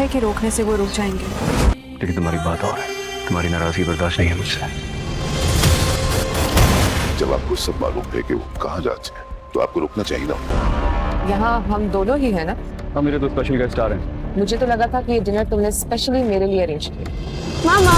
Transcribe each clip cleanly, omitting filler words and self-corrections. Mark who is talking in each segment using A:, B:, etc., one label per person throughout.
A: है कि रोकने से वो रुक जाएंगे।
B: लेकिन तुम्हारी बात और है, तुम्हारी नाराजगी बर्दाश्त नहीं है मुझसे।
C: जब आपको सब मालूम है कि वो कहाँ जाते हैं तो आपको रुकना चाहिए ना।
D: यहाँ हम दोनों ही है ना?
B: हाँ, मेरे दो स्पेशल गेस्ट आ रहे हैं।
D: मुझे तो लगा था कि ये डिनर तुमने स्पेशली मेरे लिए अरेंज किया।
A: मामा,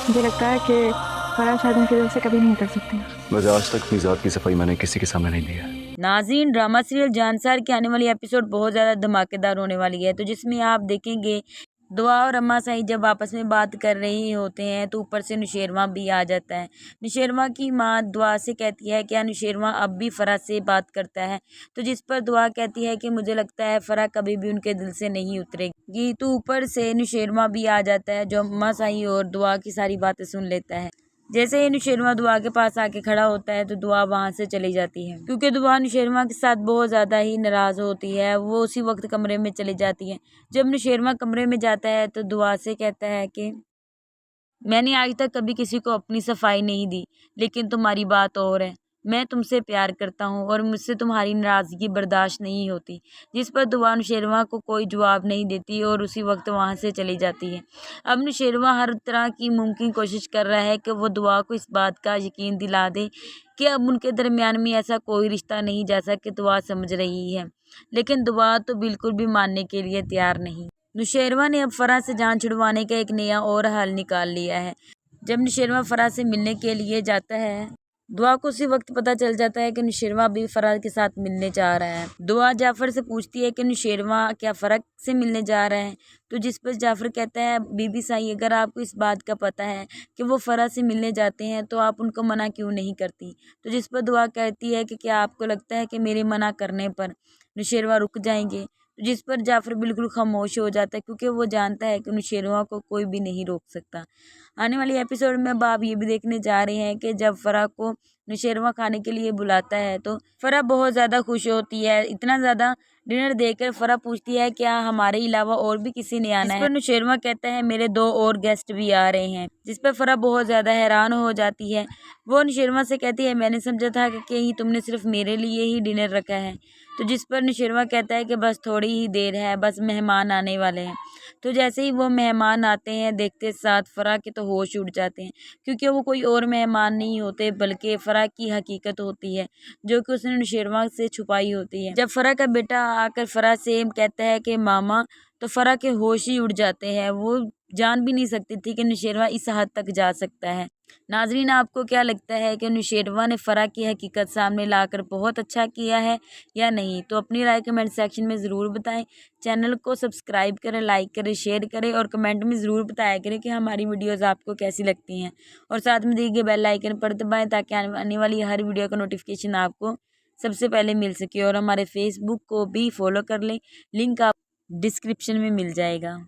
A: मुझे लगता है कि फराह शायद उनके दिल से कभी नहीं कर सकती।
B: वैसे आज तक अपनी जात की सफाई मैंने किसी के सामने नहीं दी है।
E: नाज़रीन, ड्रामा सीरियल जानसार की आने वाली एपिसोड बहुत ज़्यादा धमाकेदार होने वाली है। तो जिसमें आप देखेंगे दुआ और अम्मा साई जब आपस में बात कर रहे होते हैं तो ऊपर से नुशेरवा भी आ जाता है। नुशेरवा की माँ दुआ से कहती है क्या नुशेरवा अब भी फ़राह से बात करता है, तो जिस पर दुआ कहती है कि मुझे लगता है फ़राह कभी भी उनके दिल से नहीं उतरेगी। तो ऊपर से नुशेरवा भी आ जाता है जो अम्मा साई और दुआ की सारी बातें सुन लेता है। जैसे ही नुशेरवा दुआ के पास आके खड़ा होता है तो दुआ वहाँ से चली जाती है, क्योंकि दुआ नुशेरवा के साथ बहुत ज़्यादा ही नाराज़ होती है। वो उसी वक्त कमरे में चली जाती है। जब नुशेरवा कमरे में जाता है तो दुआ से कहता है कि मैंने आज तक कभी किसी को अपनी सफाई नहीं दी, लेकिन तुम्हारी बात और है। मैं तुमसे प्यार करता हूँ और मुझसे तुम्हारी नाराज़गी बर्दाश्त नहीं होती। जिस पर दुआ नुशेरवा को कोई जवाब नहीं देती और उसी वक्त वहाँ से चली जाती है। अब नुशेरवा हर तरह की मुमकिन कोशिश कर रहा है कि वो दुआ को इस बात का यकीन दिला दे कि अब उनके दरमियान में ऐसा कोई रिश्ता नहीं जैसा कि दुआ समझ रही है, लेकिन दुआ तो बिल्कुल भी मानने के लिए तैयार नहीं। नुशेरवा ने अब फराह से जान छुड़वाने का एक नया और हल निकाल लिया है। जब नुशेरवा फराह से मिलने के लिए जाता है, दुआ को उसी वक्त पता चल जाता है कि नुशेरवा भी फराह के साथ मिलने जा रहा है। दुआ जाफ़र से पूछती है कि नुशेरवा क्या फराह से मिलने जा रहा है, तो जिस पर जाफ़र कहता है बीबी साई अगर आपको इस बात का पता है कि वो फराह से मिलने जाते हैं तो आप उनको मना क्यों नहीं करती। तो जिस पर दुआ कहती है कि क्या आपको लगता है कि मेरे मना करने पर नुशेरवा रुक जाएंगे, तो जिस पर जाफ़र बिल्कुल खामोश हो जाता है, क्योंकि वो जानता है कि नुशेरवा को कोई भी नहीं रोक सकता। आने वाली एपिसोड में अब आप ये भी देखने जा रहे हैं कि जब फराह को नुशेरवा खाने के लिए बुलाता है तो फराह बहुत ज़्यादा खुश होती है। इतना ज़्यादा डिनर देकर फराह पूछती है क्या हमारे अलावा और भी किसी ने आना है। इस पर नुशेरवा कहता है मेरे 2 और गेस्ट भी आ रहे हैं, जिस पर फराह बहुत ज़्यादा हैरान हो जाती है। वो नुशेरवा से कहती है मैंने समझा था कि कहीं तुमने सिर्फ मेरे लिए ही डिनर रखा है। तो जिस पर नुशेरवा कहता है कि बस थोड़ी ही देर है, बस मेहमान आने वाले हैं। तो जैसे ही वो मेहमान आते हैं देखते साथ फराह के तो होश उड़ जाते हैं, क्योंकि वो कोई और मेहमान नहीं होते बल्कि फराह की हकीकत होती है जो कि उसने नुशेरवा से छुपाई होती है। जब फराह का बेटा आकर फराह से कहता है कि मामा, तो फराह के होश ही उड़ जाते हैं। वो जान भी नहीं सकती थी कि नुशेरवा इस हद तक जा सकता है। नाजरीन, आपको क्या लगता है कि नुशेरवा ने फराह की हकीकत सामने लाकर बहुत अच्छा किया है या नहीं? तो अपनी राय कमेंट सेक्शन में ज़रूर बताएं। चैनल को सब्सक्राइब करें, लाइक करें, शेयर करें और कमेंट में ज़रूर बताया करें कि हमारी वीडियोज़ आपको कैसी लगती हैं। और साथ में दिए गए बेल आइकन पर दबाएं ताकि आने वाली हर वीडियो का नोटिफिकेशन आपको सबसे पहले मिल सके। और हमारे फेसबुक को भी फॉलो कर लें, लिंक आप डिस्क्रिप्शन में मिल जाएगा।